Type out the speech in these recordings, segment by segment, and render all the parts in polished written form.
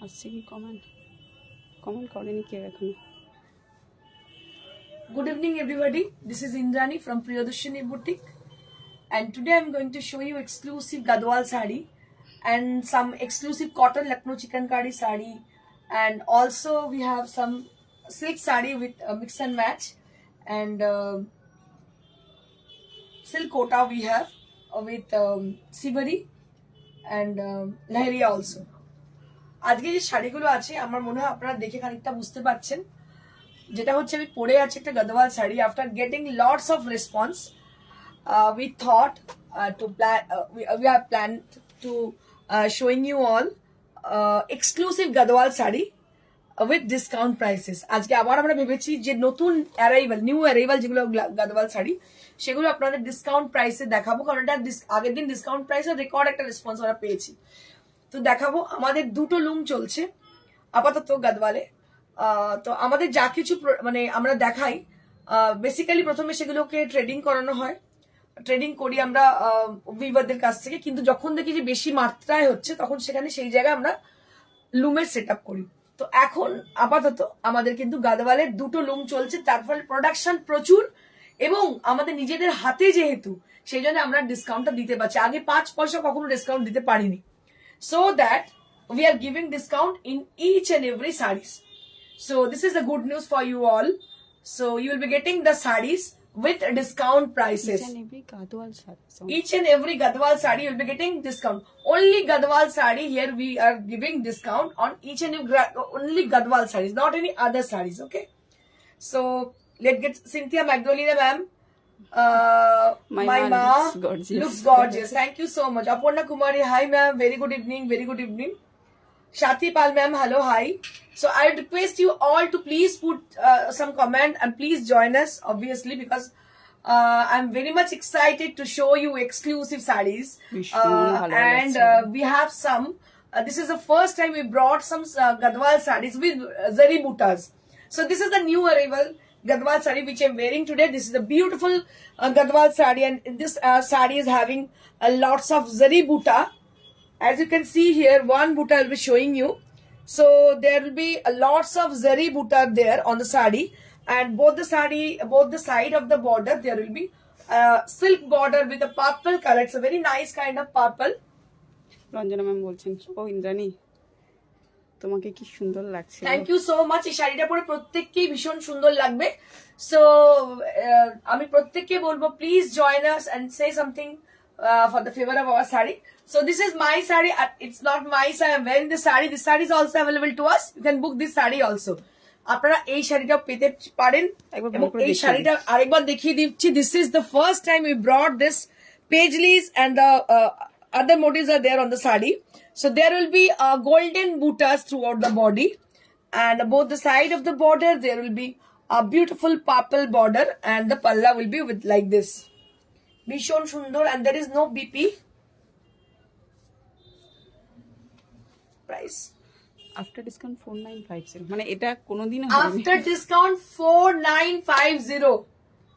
আসছে কি কমেন্ট করেনি কেউ এখনো। Good evening everybody, this is Indrani from Priyadarshini Boutique and today I'm going to show you exclusive Gadwal sari and some exclusive cotton Lucknow chikankari sari, and also we have some silk sari with mix and match, and silk kota we have with sibari and lahariya also. আজকে যে শাড়িগুলো আছে আমার মনে হয় আপনারা দেখে খানিকটা বুঝতে পারছেন, যেটা হচ্ছে আমি পরে আছি একটা Gadwal sari. After getting lots of response we thought to plan we are planned to showing you all exclusive gadwal sari with discount prices. আজকে আবার আমরা ভেবেছি যে নতুন নিউ অ্যারাইভাল যেগুলো গাদওয়াল শাড়ি সেগুলো আপনাদের ডিসকাউন্ট প্রাইসে দেখাবো, কারণ এটা আগের দিন ডিসকাউন্ট প্রাইসে রেকর্ড একটা রেসপন্স আমরা পেয়েছি। তো দেখাবো, আমাদের দুটো লুম চলছে আপাতত গাদওয়ালে। তো আমাদের যা কিছু মানে আমরা দেখাই বেসিক্যালি প্রথমে সেগুলোকে ট্রেডিং করানো হয়, ট্রেডিং করি আমরা উইভারদের কাছ থেকে, কিন্তু যখন দেখি যে বেশি মাত্রায় হচ্ছে তখন সেখানে সেই জায়গায় আমরা লুমের সেট আপ করি। তো এখন আপাতত আমাদের কিন্তু গাদওয়ালের দুটো লুম চলছে, তার ফলে প্রোডাকশন প্রচুর এবং আমাদের নিজেদের হাতে যেহেতু সেই জন্য আমরা ডিসকাউন্টটা দিতে পারছি। আগে 5 পয়সা কখনো ডিসকাউন্ট দিতে পারিনি, so that we are giving discount in each and every sarees. So this is the good news for you all. So you will be getting the sarees with discount prices. Each and every Gadwal sari you will be getting discount. Only Gadwal sari here we are giving discount on each and every, only Gadwal sarees, not any other sarees. Okay. So let's get Cynthia Magdalena ma'am. My ma looks gorgeous. Thank you so much. Aparna Kumari, hi ma'am. Very good evening. Very good evening. Shati Pal ma'am, hello, hi. So I request you all to please put some comment and please join us, obviously, because I'm very much excited to show you exclusive sarees. And we have some. This is the first time we brought some Gadwal sarees with Zari Buttas. So this is the new arrival Gadwal sari which I'm wearing today. This is a beautiful Gadwal sari, and this sari is having lots of Zari Butta. As you can see here, one Butta I'll be showing you. So there will be lots of Zari Butta there on the sari, and both the side of the border there will be silk border with a purple color. It's a very nice kind of purple. Ranjana ma'am বলছেন, ও ইন্দ্রাণী তোমাকে কি সুন্দর লাগছে। Thank you so much. এই শাড়িটা পরে প্রত্যেককেই ভীষণ সুন্দর লাগবে। সো আমি প্রত্যেককে বলবো please join us and say something for the favor of our sari. So this is my sari. It's not my sari. I'm wearing this sari. This sari is also available to us. You can book this sari also. আপনারা এই শাড়িটা পেতে পারেন এবং এই শাড়িটা আরেকবার দেখিয়ে দিচ্ছি। This is the first time we brought this paisleys and the other motifs are there on the sari. So there will be golden buttas throughout the body, and both the side of the border there will be a beautiful purple border, and the palla will be with like this. Bishon Sundar, and there is no BP. Price. After discount 4950, মানে এটা কোনোদিন After discount 4950.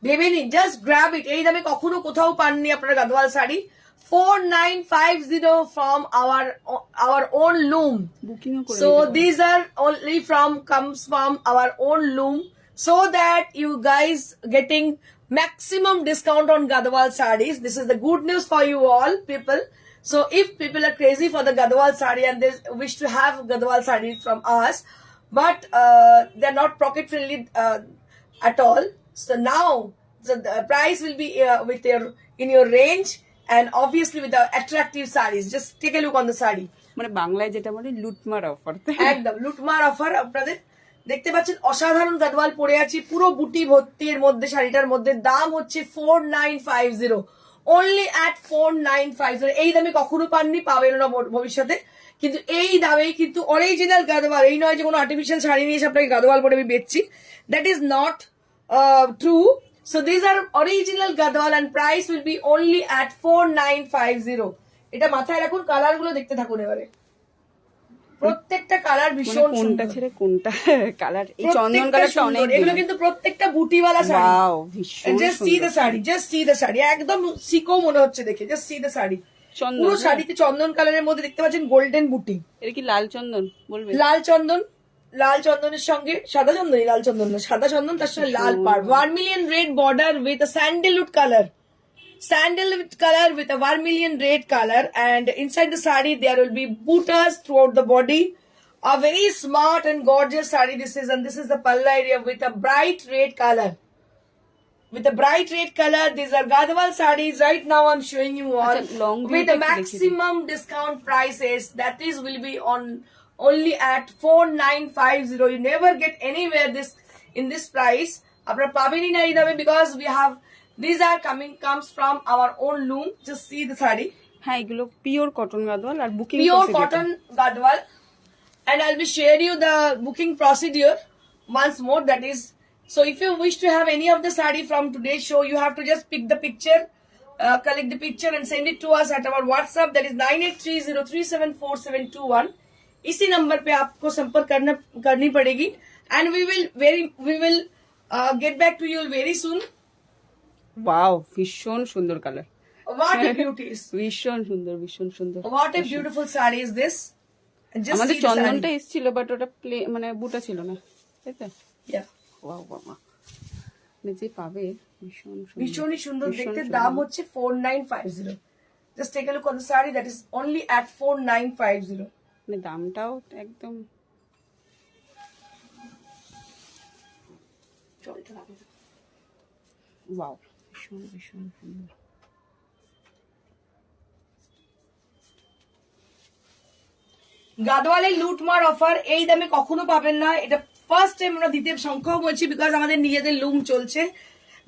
ভেবে নিন, just grab it. এই দামে কখনো কোথাও পাননি আপনারা Gadwal sari. 4950 from our own loom. বুকিংও করে So these are only comes from our own loom, so that you guys getting maximum discount on Gadwal sarees. This is the good news for you all people. So if people are crazy for the Gadwal saree and they wish to have Gadwal saree from us, but they're not pocket friendly at all. So now the price will be in your range, and obviously with the attractive sarees. Just take a look on the saree. মানে বাংলায় যেটা বলে লুটমার offer. একদম লুটমার offer. আপনাদের দেখতে পাচ্ছেন অসাধারণ গাদওয়াল পরে আছি, পুরো বুটি ভর্তি এর মধ্যে। শাড়িটার মধ্যে দাম হচ্ছে 4950, only at 4950। এই দামে কখনো পাননি, পাবেন না ভবিষ্যতে, কিন্তু এই দামেই কিন্তু অরিজিনাল গাদওয়াল। এই নয় যে কোনো আর্টিফিশিয়াল শাড়ি নিয়ে এসে আপনাকে গাদওয়াল পরে আমি বেচছি, that is not true. So these are original Gadwal and price will be only at 4950. এটা মাথায় রাখুন, কালার গুলো দেখতে থাকুন এবারে। প্রত্যেকটা কালার ভীষণ সুন্দর। কোনটা ছেড়ে কোনটা কালার, এই চন্দন কালারটা অনেক। এগুলো কিন্তু প্রত্যেকটা বুটিওয়ালা শাড়ি। ওয়াও, ভীষণ সুন্দর। Just see the sari, just see the sari. একদম সিকো মনে হচ্ছে দেখে। Just see the sari. চন্দন, পুরো হ্যাঁ। শাড়িতে চন্দন কালারের মধ্যে দেখতে পাচ্ছেন গোল্ডেন বুটি, এটা কি লাল চন্দন বলবে? লাল চন্দন, লাল চন্দনের সঙ্গে সাদা চন্দনই, লাল চন্দন না, সাদা চন্দন তার সঙ্গে লাল পাড়, vermilion red border with a sandalwood colour, sandalwood color with a vermilion red color, and inside the sari there will be buttas throughout the body. A very smart and gorgeous sari this is, and this is the palla area with a bright red color. With a bright red color, these are Gadwal sarees. Right now I'm showing you all Achha, long with the view ta maximum discount prices. That is will be on only at 4950. You never get anywhere this in this price. Apna pabeni na ei dabe, because we have, these are comes from our own loom. Just see the saree, হ্যাঁ এগুলো pure cotton Gadwal R booking pure cotton Gadwal, and I'll be share you the booking procedure once more. That is, so if you wish to have any of the saree from today's show, you have to just pick the picture, collect the picture and send it to us at our WhatsApp, that is 9830374721. इसी number पे आपको संपर्क करनी पड़ेगी, and we will get back to you very soon. Wow ভীষণ সুন্দর colour, What a beauty is. ভীষণ সুন্দর ভীষণ সুন্দর। What a beautiful saree is this. And just আমাদের see the চন্দনটা saree. এসেছিল বাট ওটা মানে বুটা ছিল না, তাই তো? Yeah. ওয়াও বাবা, যে পাবে ভীষণ সুন্দর, ভীষণই সুন্দর ভীষণ দেখতে। সুন্দর। দাম হচ্ছে 4950. Just take a look on the saree, that is only at 4950. মানে দামটাও একদম ওয়াও, ভীষণ ভীষণ সুন্দর। গাদওয়ালের লুটমার অফার এই দামে কখনো পাবেন না। এটা ফার্স্ট টাইম আমরা দিতে সক্ষম হয়েছি, বিকজ আমাদের নিজেদের লুম চলছে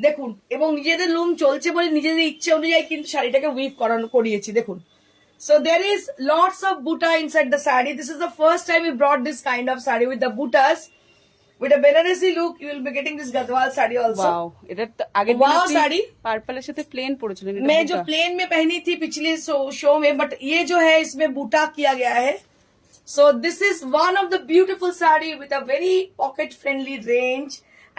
দেখুন, এবং নিজেদের লুম চলছে বলে নিজেদের ইচ্ছে অনুযায়ী কিন্তু শাড়িটাকে উইভ করিয়েছি দেখুন। So there is lots of buta inside the saree. This is the first time we brought this kind of saree with the butas. With a Banarasi look, you will be getting this Gadwal saree also. Wow, এটা তো আগে Wow, sari. পার্পলের সাথে plane পড়েছিলেন, এটা मैं বুটা। जो plane में पहनी थी पिछले शो में, बट ये जो है इसमें बूटा किया गया है। So this is one of the beautiful saree with a very pocket friendly range,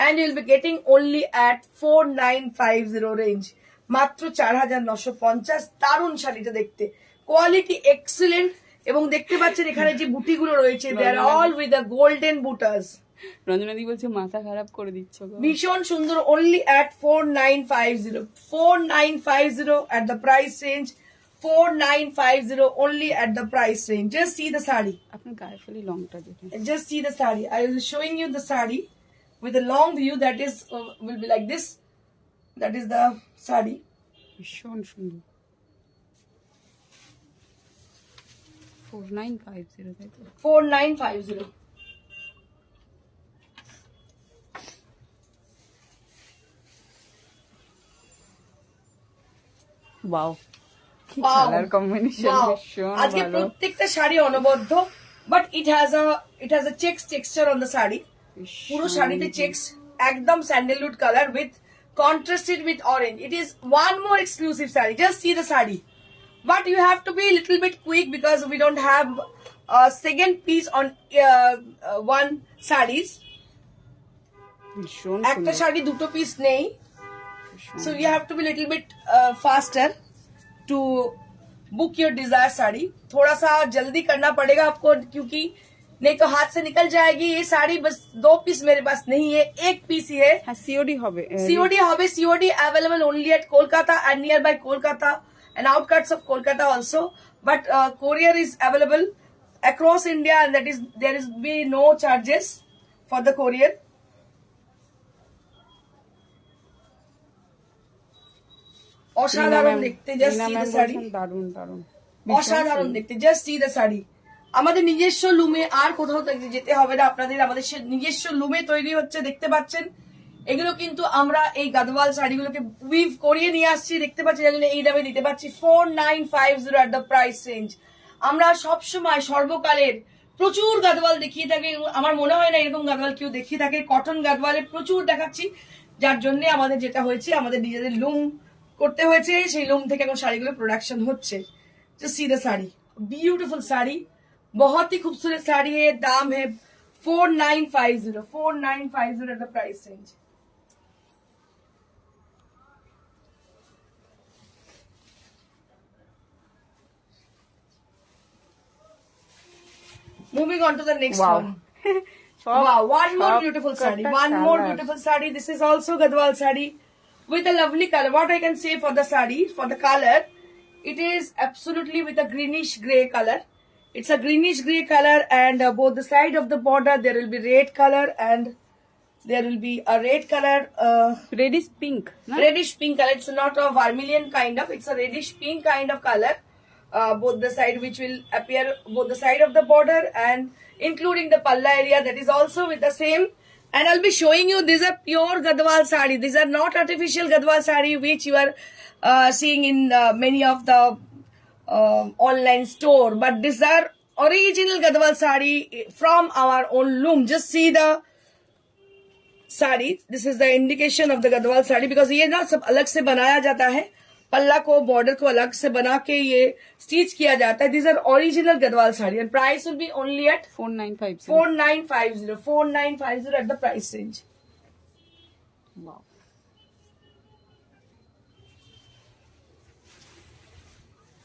and you'll be getting only at 4950 range. মাত্র 4950। দারুণ শাড়িটা দেখতে, কোয়ালিটি এক্সিলেন্ট, এবং দেখতে পাচ্ছেন এখানে যে বুটিগুলো রয়েছে, দে আর অল উইথ দ্য গোল্ডেন বুটাস। রঞ্জনাদি বলছে মাথা খারাপ করে দিচ্ছ গো। ভীষণ সুন্দর, only at 4950, 4950 at the price range, 4950 only at the price range. Just see the saree, আপনার গায়ে ফেলি লংটা দেখে। just see the saree. I will showing you the saree with a long view, that is will be like this. That is the saree. ভীষণ সুন্দর। 4950, তাই তো? 4950. Wow, কি Wow. Colour combination, Wow. ভীষণ আজকে ভালো। প্রত্যেকটা শাড়ি অনবদ্য, but it has a checks texture on the sari. পুরো শাড়িতে চেক্স, একদম sandalwood colour with contrasted with orange. It is one more exclusive saree. Just see the saree, but you have to be a little bit quick because we don't have a second piece on one sarees. ভীষণ একটা সুন্দর, শাড়ি দুটো piece নেই, ভীষণ। so you have to be a little bit faster to book your desired sari. थोड़ा सा जल्दी करना पड़ेगा आपको, क्योंकि नहीं तो हाथ से निकल जाएगी ये साड़ी। बस 2 पीस मेरे पास नहीं है, 1 पीस ही है। হ্যাঁ সিওডি হবে। सीओडी হবে, COD available only at Kolkata and nearby Kolkata and outskirts of Kolkata also, but courier is available across India, and that is there is be no charges for the courier. অসাধারণ দেখতে, just see the sari, দারুণ দারুণ, অসাধারণ দেখতে, just see the sari. আমাদের নিজস্ব লুমে, আর কোথাও যেতে হবে না আপনাদের, আমাদের নিজস্ব লুমে তৈরি হচ্ছে, দেখতে পাচ্ছেন। এগুলো কিন্তু আমরা এই গাদওয়াল শাড়িগুলোকে উইভ করিয়ে নিয়ে আসছি, দেখতে পাচ্ছি, যার জন্য এই দামে দিতে পারছি 4950 এট দ্য প্রাইস রেঞ্জ। আমরা সবসময় সর্বকালের প্রচুর গাদওয়াল দেখিয়ে থাকি, আমার মনে হয় না এরকম গাদওয়াল কেউ দেখিয়ে থাকে। কটন গাদওয়ালে প্রচুর দেখাচ্ছি, যার জন্য আমাদের যেটা হয়েছে, আমাদের নিজেদের লুম করতে হয়েছে, সেই লুম থেকে এখন শাড়িগুলো প্রোডাকশন হচ্ছে। Just see the sari, beautiful sari, बहुत ही खूबसूरत साड़ी है। दाम है 4950 at the price range. Moving on to the next Wow. one. Wow, one more beautiful sari. One more beautiful sari. This is also Gadwal sari with a lovely color. What I can say for the sari, for the color, it is absolutely with a greenish grey color. It's a greenish grey color, and both the side of the border there will be red color, and there will be a red color, Reddish pink, na? reddish pink color. It's not a vermilion kind of, it's a reddish pink kind of color. Both the side, which will appear both the side of the border and including the palla area, that is also with the same. And I'll be showing you, these are pure Gadwal sari. These are not artificial Gadwal sari which you are seeing in many of the online store, but these are original Gadwal sari from our own loom. Just see the sari, this is the indication of the Gadwal sari, because ये ना सब अलग से बनाया जाता है, पल्ला को बॉर्डर को अलग से बना के ये स्टिच किया जाता है. This are original Gadwal sari and price will be only at 4950 at the price range. Wow.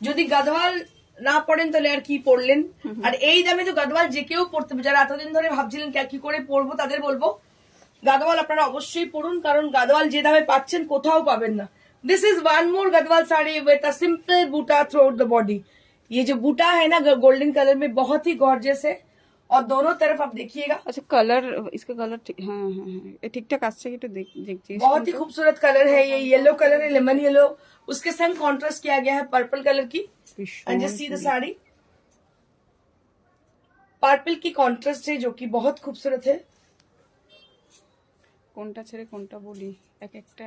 যদি গাদওয়াল না পড়েন তাহলে আর কি পড়লেন? আর এই দামে তো গাদওয়াল যে কেউ পড়তে, যারা এতদিন ধরে ভাবছিলেন কি করে পড়বো, তাদের বলবো গাদওয়াল আপনারা অবশ্যই পড়ুন, কারণ গাদওয়াল যে দামে পাচ্ছেন কোথাও পাবেন না. This is one more Gadwal sari with a simple buta throughout the body. ये जो बूटा है ना गोल्डन कलर में, बहुत ही गॉर्जियस है, और दोनों तरफ आप देखिएगा. अच्छा कलर, इसका कलर हाँ हाँ हाँ ठीक ठाक আসছে কি একটু দেখছি. बहुत ही खूबसूरत कलर है ये, येलो कलर है, लेमन येलो, उसके संग कॉन्ट्रास्ट किया गया है पर्पल कलर की. And just see the sari, purple की कॉन्ट्रास्ट है जो कि बहुत खूबसूरत है. কোনটা ছেড়ে কোনটা বলি, এক একটা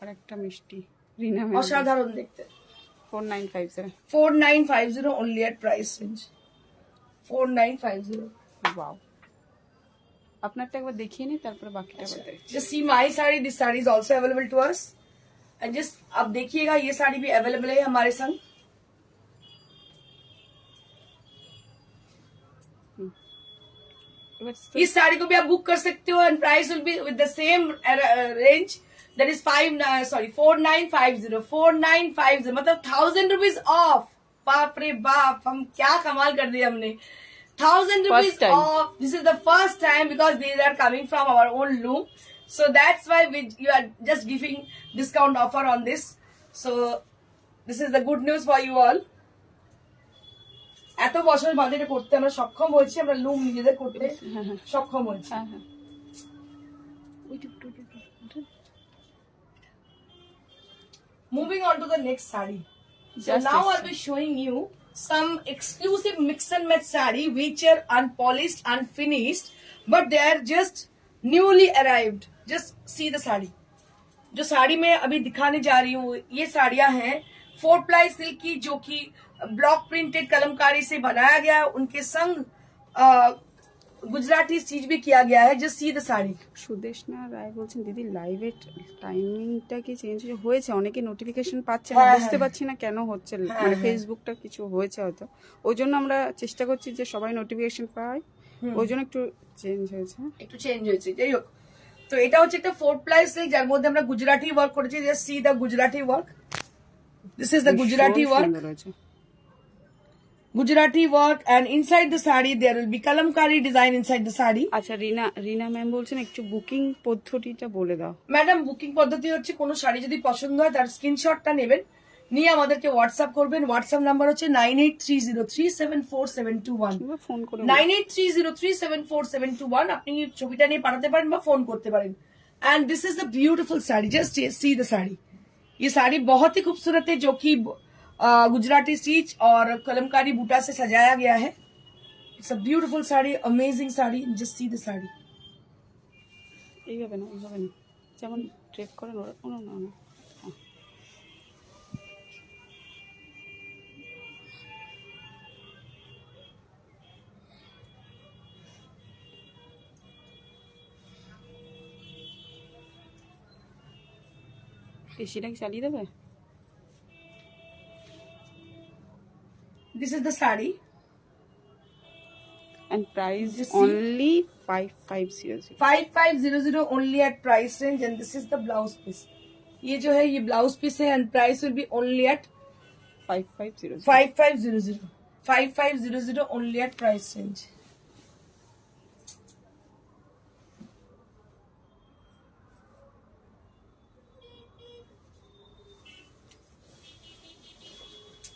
আর একটা মিষ্টি. রিনা ম্যাম অসাধারণ দেখতে. 4950 only at price range 4950. Wow. আপনারটা একবার দেখিয়ে নি, তারপরে বাকিটা বলতে. Just see my sari, this sari is also available to us. And just आप देखिएगा, ये साड़ी भी अवेलेबल है हमारे संग. इस साड़ी को भी आप बुक कर सकते हो, and price will be with the same range, that is 4950 मतलब 1000 रुपीज ऑफ. बाप रे बाप, हम क्या कमाल कर दिया हमने. 1000 rupees off. This is the first time because these are coming from our own loom, so that's why you are just giving discount offer on this. So this is the good news for you all. এত বছর বাদে এটা করতে আমরা সক্ষম হয়েছি, আমরা লুম নিজেদের করতে সক্ষম হয়েছি. Moving on to the next sari. So now I'll be showing you some exclusive mix and match sari which are unpolished, unfinished, but they are just newly arrived. Just see the sari. जो साड़ी मैं अभी दिखाने जा रही हूँ, ये साड़ियां हैं 4 प्लाई सिल्क की, जो कि ब्लॉक प्रिंटेड कलमकारी से बनाया गया है. उनके संग गुजराती स्टिच भी किया गया है. Just see the sari. Sudeshna Roy বলছেন, দিদি লাইভের টাইমিংটা কি চেঞ্জ হয়েছে? অনেকে নোটিফিকেশন পাচ্ছে না, বুঝতে পারছি না কেন হচ্ছে, মানে ফেসবুকটা কিছু হয়েছে হয়তো, ওই জন্য আমরা চেষ্টা করছি যে সবাই নোটিফিকেশন পায়, ওই জন্য একটু চেঞ্জ হয়েছে. একটু চেঞ্জ হয়েছে, যাই হোক. তো এটা হচ্ছে একটা 4 প্লাই সিল্ক, যার মধ্যে আমরা গুজরাটি ওয়ার্ক করেছি. Just see the Gujarati work. This is the Gujarati work. Gujarati work, and inside the sari there will be kalamkari design inside the sari. আচ্ছা রিনা ম্যাম বলছেন একটু বুকিং পদ্ধতিটা বলে দাও. ম্যাডাম, বুকিং পদ্ধতি হচ্ছে, কোনো শাড়ি যদি পছন্দ হয় তার স্ক্রিনশটটা নেবেন, নিয়ে আমাদেরকে হোয়াটসঅ্যাপ করবেন. হোয়াটসঅ্যাপ নাম্বার হচ্ছে 9830374721. ফোন করে 9830374721. আপনি ছবিটা নিয়ে পাঠাতে পারেন বা ফোন করতে পারেন. And this is the beautiful sari. Just see the sari. ये साड़ी बहुत ही खूबसूरत है, जो कि गुजराती स्टिच और कलमकारी बूटा से सजाया गया है. It's a beautiful sari, amazing sari. Just see the sari. এইভাবে না যেমন ট্রেক করেন ওরা না এসিটা কি চালিয়ে দেবে? This is the sari. And price only 5500. 5500 only at price range, and this is the blouse piece. ये जो है ये ब्लाउज पीस है, and price will be only at 5500. 5500. 5500 only at price range.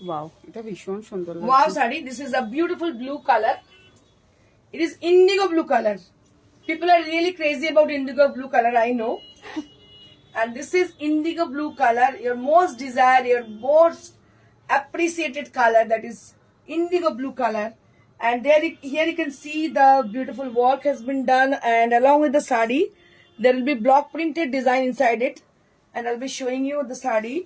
Wow, এটা ভীষণ সুন্দর Wow লাগছে। sari, this is a beautiful blue color. It is indigo blue color. People are really crazy about indigo blue color, I know. And this is indigo blue color, your most desired, your most appreciated color, that is indigo blue color. And here you can see the beautiful work has been done, and along with the sari there will be block printed design inside it. And I'll be showing you the sari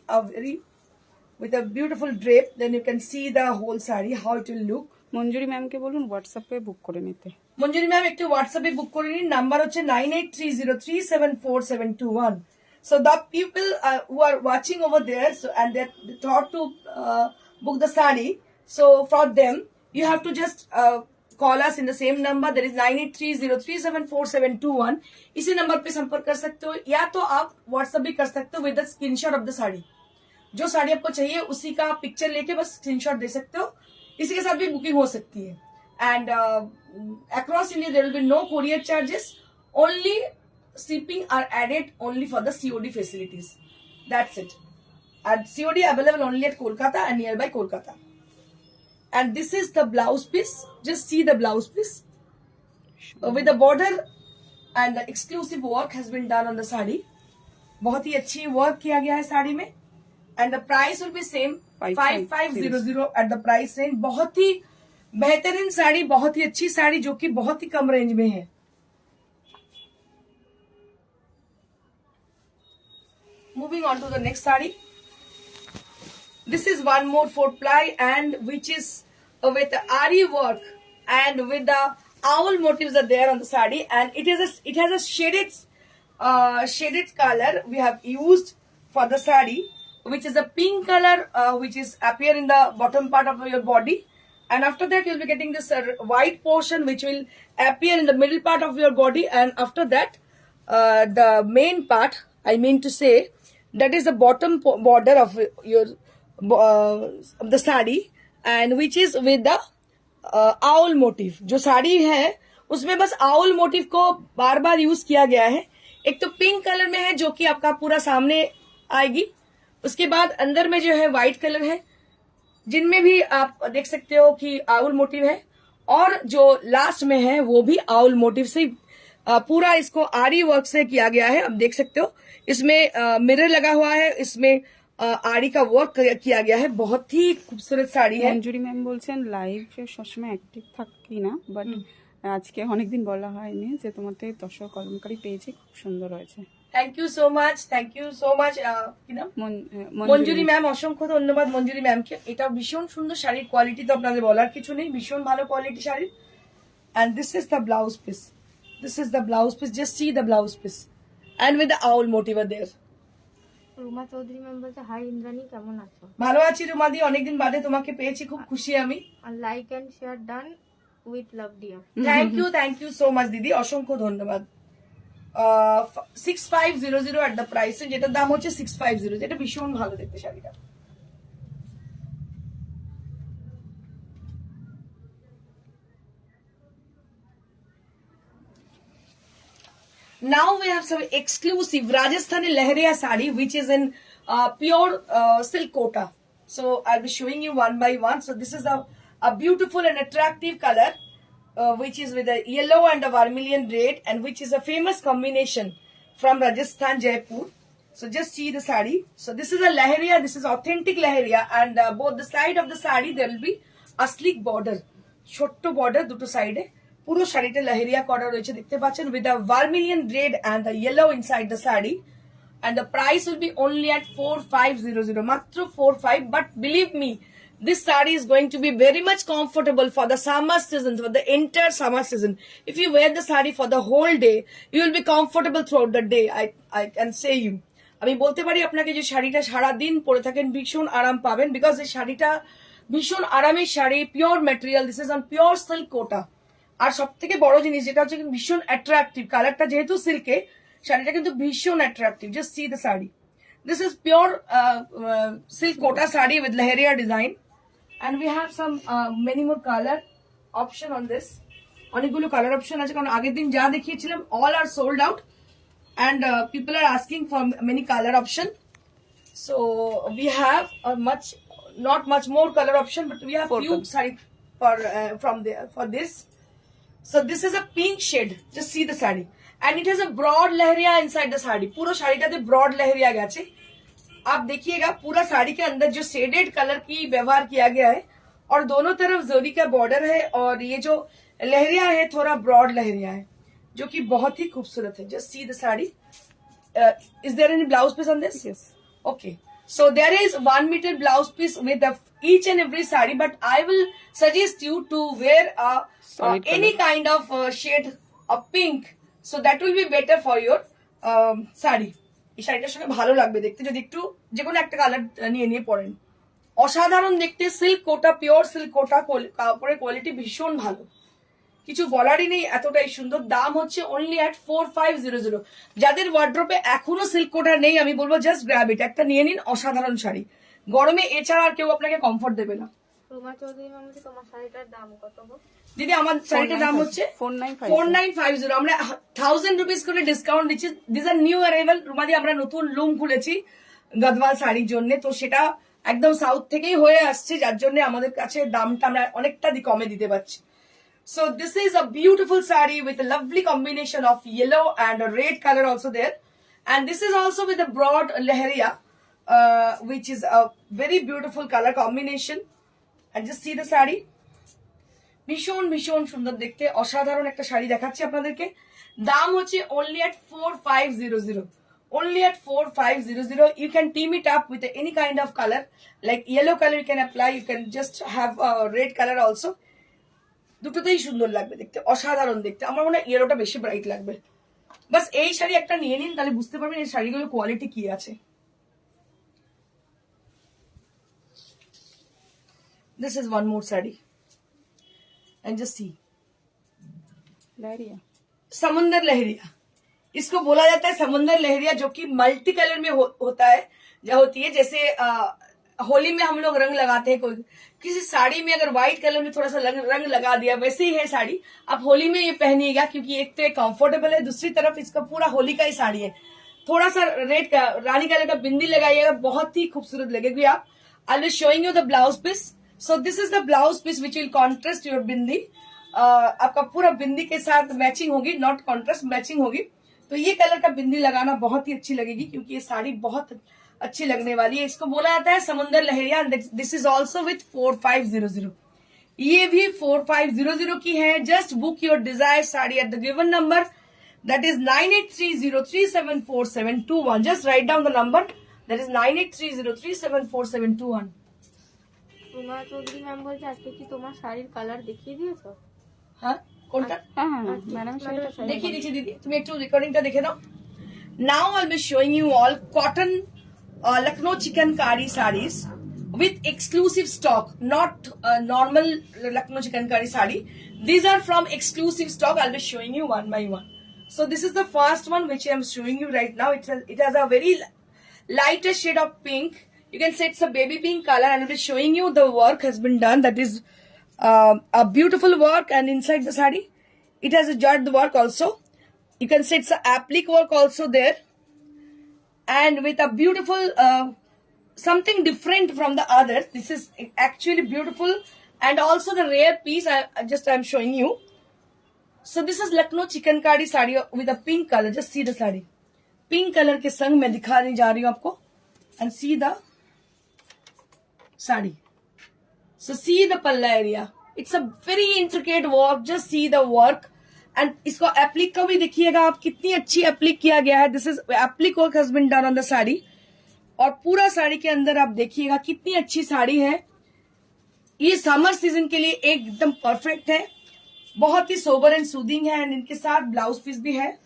with a beautiful drape. Then you can see the whole sari, how it will look. মঞ্জুরি ম্যামকে বলুন হোয়াটসঅ্যাপে বুক করে নিতে। মঞ্জুরি ma'am একটু হোয়াটসঅ্যাপে বুক করে নিন, number হচ্ছে 9830374721. So the people who are watching over there, so and they thought to book the sari, so for them you have to just call us in the same number, that is 9830374721. इसी number पे संपर्क कर सकते हो, या तो आप WhatsApp भी कर सकते हो with the screenshot of the sari. जो साड़ी आपको चाहिए उसी का पिक्चर लेके बस स्क्रीनशॉट दे सकते हो, इसी के साथ भी बुकिंग हो सकती है। And across India there will be no courier charges, only shipping are added only for the COD facilities. That's it. And COD available only at Kolkata and nearby Kolkata. And this is the blouse piece. Just see the blouse piece. With the border and the exclusive work has been done on the sari. बहुत ही अच्छी work किया गया है साड़ी में. And the price will be same 5500 at the price range. बहुत ही बेहतरीन साड़ी, बहुत ही अच्छी साड़ी जो कि बहुत ही कम रेंज में है. Moving on to the next sari. This is one more 4-ply, and which is with the ari work and with the owl motifs are there on the sari, and it has a shaded color we have used for the sari, which is a pink color, which is appear in the bottom part of your body, and after that you'll be getting this white portion which will appear in the middle part of your body, and after that the main part, I mean to say, that is the bottom border of your the sari, and which is with the owl motif. जो साड़ी है उसमें बस owl motif को बार बार use किया गया है. एक तो पिंक कलर में है जो कि आपका पूरा सामने आएगी, उसके बाद अंदर में जो है व्हाइट कलर है, जिनमें भी आप देख सकते हो कि owl motif है, और जो लास्ट में है वो भी owl motif से पूरा इसको आरी वर्क से किया गया है. आप देख सकते हो इसमें मिरर लगा हुआ है, इसमें आरी का वर्क किया गया है. बहुत ही खूबसूरत साड़ी है. মঞ্জুরি ম্যাম বলছেন লাইভে সবসময় অ্যাক্টিভ থাকি না, বাট আজকে অনেকদিন বলা হয়নি যে তোমাদের দর্শক কলমকারী পেয়েছি, খুব সুন্দর হয়েছে। Thank you so much, thank you so much. কি নাম? মঞ্জুরি ম্যাম, অসংখ্য ধন্যবাদ মঞ্জুরি ম্যামকে। এটা ভীষণ সুন্দর শাড়ির কোয়ালিটি তো আপনাদের বলার কিছু নেই, ভীষণ ভালো কোয়ালিটি শাড়ির। And this is the blouse piece, this is the blouse piece, just see the blouse piece and with the owl motif there. Ruma Chowdhury ma'am বলছে, হাই ইন্দ্রাণী, কেমন আছো? ভালো আছি রুমাদি, অনেকদিন বাদে তোমাকে পেয়েছি, খুব খুশি আমি। আর like and share done with love dear. Thank you so much দিদি, অসংখ্য ধন্যবাদ। 6500 এট দ্য প্রাইস, যেটার দাম হচ্ছে 6500, যেটা ভীষণ ভালো দেখতে শাড়িটা। Now we have some exclusive Rajasthani Lehriya sari, which is in pure silk kota. So I'll be showing you one by one. So this is a beautiful and attractive color, which is with a yellow and a vermilion red, and which is a famous combination from Rajasthan, Jaipur. So just see the sari. So this is a Lehriya, this is authentic Lehriya, and both the side of the sari there will be a sleek border, chotto border দুটো সাইডে। পুরো শাড়িটা লেহেরিয়া করা রয়েছে দেখতে পাচ্ছেন, with a vermilion red and the yellow inside the sari, and the price will be only at 4500, মাত্র 45. But believe me, this sari is going to be very much comfortable for the summer season, for the entire summer season. If you wear the sari for the whole day, you will be comfortable throughout the day. I can say you, আমি বলতে পারি আপনাকে যে শাড়িটা সারা দিন পরে থাকেন ভীষণ আরাম পাবেন, বিকজ এই শাড়িটা ভীষণ আরামের sari, pure material, this is on pure silk Kota. আর সব থেকে বড় জিনিস যেটা হচ্ছে ভীষণ অ্যাট্রাকটিভ, কালারটা যেহেতু সিল্কে, শাড়িটা কিন্তু ভীষণ attractive. Just see the sari, this is pure silk Kota sari with leheriya design, and we have some many more color option on this. অনেকগুলো কালার অপশন আছে কারণ আগের দিন যা দেখিয়েছিলাম all are sold out and people are asking for many color option. So we have a not much more color option, but we have few sari for from there for this. So this is a pink shade. Just see the sari, and it has a broad lehariya inside the sari. पूरा साड़ीटाते broad लहरिया गया. आप देखिएगा पूरा साड़ी के अंदर जो shaded colour की व्यवहार किया गया है और दोनों तरफ जरी का बॉर्डर है और ये जो लहरिया है थोड़ा ब्रॉड लहरिया है जो कि बहुत ही खूबसूरत है. Just see the sari. Is there any blouse piece on this? Yes. Okay, so there is 1 meter blouse piece with each and every sari, but I will suggest you to wear Solid any kind of shade of pink, so that will be better for your sari. এই শাড়িটার সঙ্গে ভালো লাগবে দেখতে যদি একটু যে কোনো একটা কালার নিয়ে নিয়ে পরেন. অসাধারণ দেখতে, সিল্ক কোটা, পিওর সিল্ক কোটা, কাপড়ের কোয়ালিটি ভীষণ ভালো, কিছু বলারই নেই, এতটাই সুন্দর. দাম হচ্ছে অনলি অ্যাট 4500. যাদের ওয়ার্ড্রোপে এখনো সিল্ক কোটা নেই আমি বলবো জাস্ট গ্র্যাব ইট, একটা নিয়ে নিন. অসাধারণ শাড়ি, গরমে এছাড়া আর কেউ আপনাকে কমফোর্ট দেবে না. রুমা চৌধুরী ম্যাম বলছে তোমার শাড়িটার দাম কত গো? দিদি আমার শাড়িটার দাম হচ্ছে 4950 4950. আমরা 1000 রুপিস করে ডিসকাউন্ট দিচ্ছি. This are new arrival. রুমাদি আমরা নতুন লুম খুলেছি গদওয়াল শাড়ির জন্য, তো সেটা একদম সাউথ থেকেই হয়ে আসছে, যার জন্য আমাদের কাছে দামটা আমরা অনেকটা কমে দিতে পারছি. So this is a beautiful saree with a lovely combination of yellow and a red color also there, and this is also with a broad lehriya, which is a very beautiful color combination. And just see the saree. ভীষণ ভীষণ সুন্দর দেখতে, অসাধারণ একটা শাড়ি দেখাচ্ছি আপনাদেরকে. দাম হচ্ছে only at 4500. Only at 4500. You can team it up with any kind of color, like yellow color you can apply. You can just have a red color also. দুটোতেই সুন্দর লাগবে দেখতে, অসাধারণ দেখতে. আমার মনে হয় ইয়েলোটা বেশি ব্রাইট লাগবে. বাস এই শাড়ি একটা নিয়ে নিন, তাহলে বুঝতে পারবেন এই শাড়িগুলোর কোয়ালিটি কি আছে. This is one more saree. And just see. लहरिया समुंदर लहरिया, इसको बोला जाता है समुंदर लहरिया, जो कि मल्टी कलर में होता है, जो होती है जैसे होली में हम लोग रंग लगाते हैं, कोई किसी साड़ी में अगर व्हाइट कलर में थोड़ा सा रंग लगा दिया, वैसे ही है साड़ी. आप होली में ये पहनिएगा क्योंकि एक तो ये कंफर्टेबल है, दूसरी तरफ इसका पूरा होली का ही साड़ी है. थोड़ा सा रेड का रानी कलर का बिंदी लगाइएगा, बहुत ही खूबसूरत लगेगी आप. I will showing you the blouse piece. So this is the blouse piece which will contrast your bindi. आपका पूरा बिंदी के साथ मैचिंग होगी, नॉट कॉन्ट्रास्ट, मैचिंग होगी. तो ये कलर का बिंदी लगाना बहुत ही अच्छी लगेगी क्योंकि ये साड़ी बहुत अच्छी लगने वाली है. इसको बोला जाता है समुंदर लहरिया. This is also with 4500. ये भी 4500 की है. Just book your desire sari at the given number, that is 9830374721. Just write down the number, that is 9830374721. Ruma Chowdhury ma'am বলছে আজকে কি তোমার শাড়ির কালার দেখিয়ে দিয়েছো? हाँ কোনটা? হ্যাঁ হ্যাঁ ম্যাডাম শাড়িটা দেখিয়ে দিচ্ছি দিদি, তুমি একটু রেকর্ডিংটা দেখে নাও. Now I will be showing you all cotton Lucknow chikankari sarees with exclusive stock, not normal Lucknow chikankari saree. These are from exclusive stock. I'll be showing you one by one. So this is the first one which I am showing you right now. It has a very lighter shade of pink. You can say it's a baby pink color, and I'll be showing you the work has been done. That is a beautiful work, and inside the saree it has a jard work also. You can say it's a applique work also there, and with a beautiful something different from the others. This is actually beautiful, and also the rare piece I'm showing you. So this is Lucknow chikankari saree with a pink color. Just see the saree, pink color के संग मैं दिखाने जा रही हूँ आपको. And see the saree. So see the palla area. It's a very intricate work. Just see the work. And इसको applique का भी देखिएगा आप, कितनी अच्छी एप्लिक किया गया है. This is applique work has been done on the sari. और पूरा साड़ी के अंदर आप देखिएगा कितनी अच्छी साड़ी है. ये समर सीजन के लिए एकदम परफेक्ट है. बहुत ही सोबर एंड सूदिंग है, एंड इनके साथ ब्लाउज पीस भी है.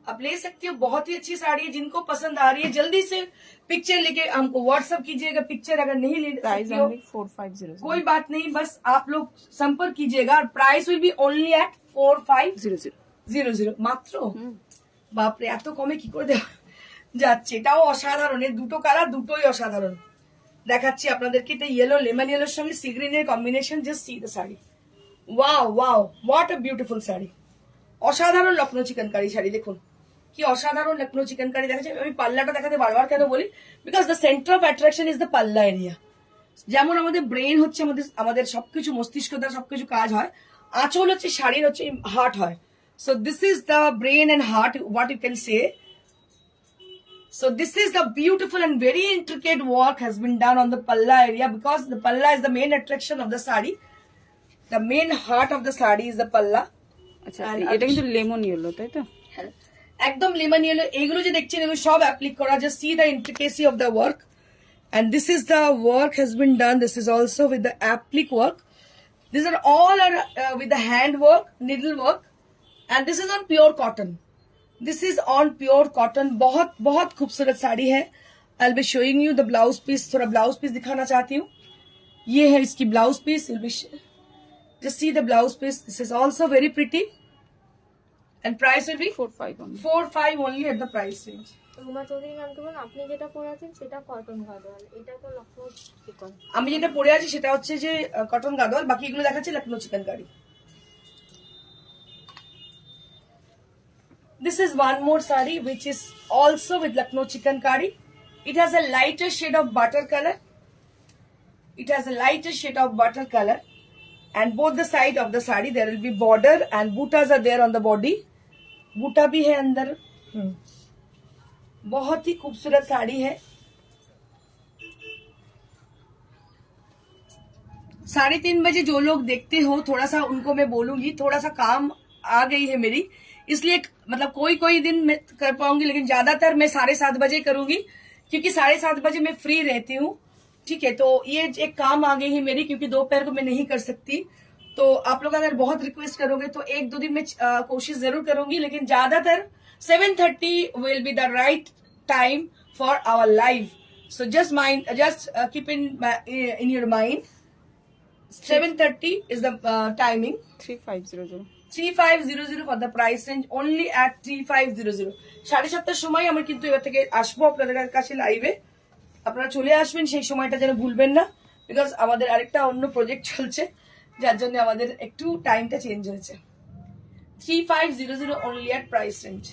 आप ले सकते हो, बहुत ही अच्छी साड़ी है. जिनको पसंद आ रही है जल्दी से पिक्चर लेके हमको व्हाट्सएप कीजिएगा. पिक्चर अगर नहीं ले सकते हो 4500 कोई बात नहीं, बस आप लोग संपर्क कीजिएगा. Price will be only at 4500 মাত্র. বাপরে, এত কমে কি করে দেওয়া যাচ্ছে? এটাও অসাধারণ. এর দুটো কালার, দুটোই অসাধারণ. দেখাচ্ছি আপনাদেরকে, এটা ইয়েলো, লেমন ইয়েলোর সঙ্গে সি গ্রিনের combination. Just see the sari, wow wow, what a beautiful sari. অসাধারণ লখনৌ চিকেনকারি শাড়ি, দেখুন কি অসাধারণ লখনৌ চিকেনকারি দেখাচ্ছে। আমি পাল্লাটা দেখাতে বারবার কেন বলি, because the centre of attraction is the পাল্লা এরিয়া। যেমন আমাদের ব্রেন হচ্ছে আমাদের সবকিছু, মস্তিষ্ক দ্বারা সবকিছু কাজ হয়, আঁচল হচ্ছে শাড়ির হচ্ছে হার্ট হয়। So this is the brain and heart, what you can say. So this is the beautiful and very intricate work has been done on the palla area, because the palla is the main attraction of the sari. The main heart of the sari is the palla. আচ্ছা, এটা কিন্তু lemon yellow, তাই তো? একদম lemon yellow. এইগুলো যে দেখছেন এগুলো সব অ্যাপ্লিক করা। Just see the intricacy of the work, and this is the work has been done. This is also with the applique work. These are all with the hand work, needle work, and this is on pure cotton. This is on pure cotton. बहुत बहुत खूबसूरत साड़ी है। I'll be showing you the blouse piece. थोड़ा blouse piece दिखाना चाहती हूँ। ये है इसकी blouse piece. Just see the blouse piece. This is also very pretty. And price will be 4-5 only. 4-5 only at the price range. Ruma Chowdhury ম্যামকে বলুন, আপনি যেটা পরে আছেন সেটা কটন গাদোয়াল, এটা তো লখনৌ চিকন। আমি যেটা পরে আছি সেটা হচ্ছে যে কটন গাদোয়াল, বাকি এগুলো দেখাচ্ছি Lucknow চিকেনকারি। This is one more sari which is also with Lucknow chikankari. It has a lighter shade of butter color. It has a lighter shade of butter color, and both the side of the sari there will be border and buttas are there on the body. बूटा भी है अंदर। बहुत ही खूबसूरत साड़ी है। 3:30 बजे जो लोग देखते हो, थोड़ा सा उनको मैं बोलूंगी, थोड़ा सा काम आ गई है मेरी, इसलिए मतलब कोई दिन मैं कर पाऊंगी, लेकिन ज्यादातर मैं 7:30 बजे करूंगी, क्योंकि 7:30 बजे मैं फ्री रहती हूँ। ठीक है, तो ये एक काम आ गई है मेरी, क्योंकि दोपहर को मैं नहीं कर सकती। तो आप लोग अगर बहुत रिक्वेस्ट करोगे तो 1-2 दिन में कोशिश जरूर करूंगी, लेकिन ज्यादातर 7:30 will be the right time for our live. So just keep in your mind, 7:30 is the timing. 3500 3500 for the price range, only at 3500। 7:30 সময় আমরা কিন্তু এবার থেকে আসবো আপনাদের কাছে লাইভে। আপনারা চলে আসবেন, সেই সময়টা যেন ভুলবেন না, বিকজ আমাদের আরেকটা অন্য প্রজেক্ট চলছে, যার জন্য আমাদের একটু টাইমটা চেঞ্জ হয়েছে। 3500 only at price range।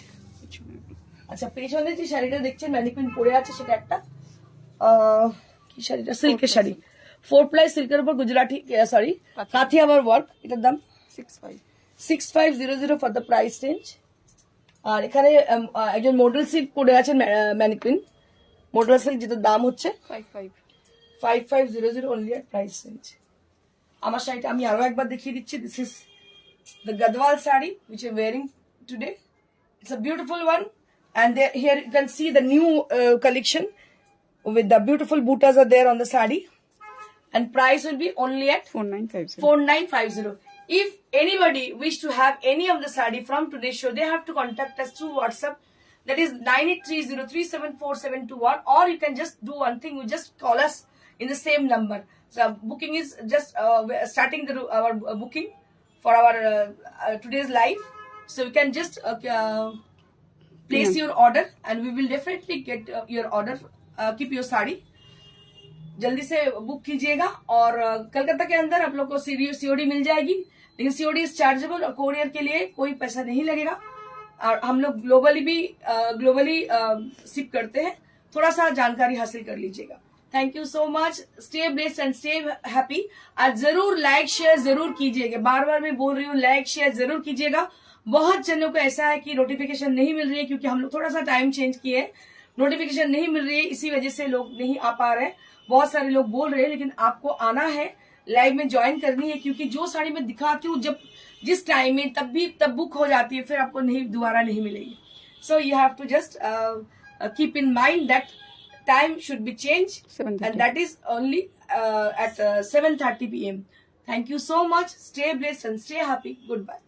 আচ্ছা, পেছনে যে শাড়িটা দেখছেন ম্যানিকুইন পরে আছে, সেটা একটা কি শাড়িটা, সিল্কের শাড়ি, 4-ply সিল্কের উপর গুজরাটি সরি কাথিয়াওয়ার ওয়ার্ক। এটার দাম 6500 ফর দ্য প্রাইস রেঞ্জ। আর এখানে একজন মডেল সিল্ক পরে আছেন ম্যানিকুইন, মডেল সিল্ক, যেটার দাম হচ্ছে 5500 only at price range। আমার শাড়িটা আমি আরো একবার দেখিয়ে দিচ্ছি। This is the Gadwal sari which I'm wearing today. It's a beautiful one, and here you can see the new collection with the beautiful buttas are there on the sari, and price will be only at 4950। If anybody wish to have any of the sari from today's show, they have to contact us through WhatsApp, that is 9830374721, or you can just do one thing, you just call us in the same number. So booking is just starting our booking for our today's live, so you can just place your order, and we will definitely get your order। keep your sari, जल्दी से book कीजिएगा। और कलकत्ता के अंदर आप लोग को COD मिल जाएगी, लेकिन सीओडी इज चार्जेबल, और कोरियर के लिए कोई पैसा नहीं लगेगा। और हम लोग ग्लोबली शिप करते हैं, थोड़ा सा जानकारी हासिल कर लीजिएगा। Thank you so much, stay blessed and stay happy. आज जरूर लाइक शेयर जरूर कीजिएगा, बार बार मैं बोल रही हूँ, लाइक शेयर जरूर कीजिएगा। बहुत जनों को ऐसा है कि नोटिफिकेशन नहीं मिल रही है, क्योंकि हम लोग थोड़ा सा टाइम चेंज किए हैं, नोटिफिकेशन नहीं मिल रही है, इसी वजह से लोग नहीं आ पा रहे हैं। बहुत सारे लोग बोल रहे हैं, लेकिन आपको आना है, लाइव में ज्वाइन करनी है, क्योंकि जो साड़ी मैं दिखाती हूँ जब जिस टाइम में तब बुक हो जाती है, फिर आपको दोबारा नहीं मिलेगी। So you have to just keep in mind that time should be changed, and that is only at 7:30 p.m. Thank you so much, stay blessed and stay happy, goodbye।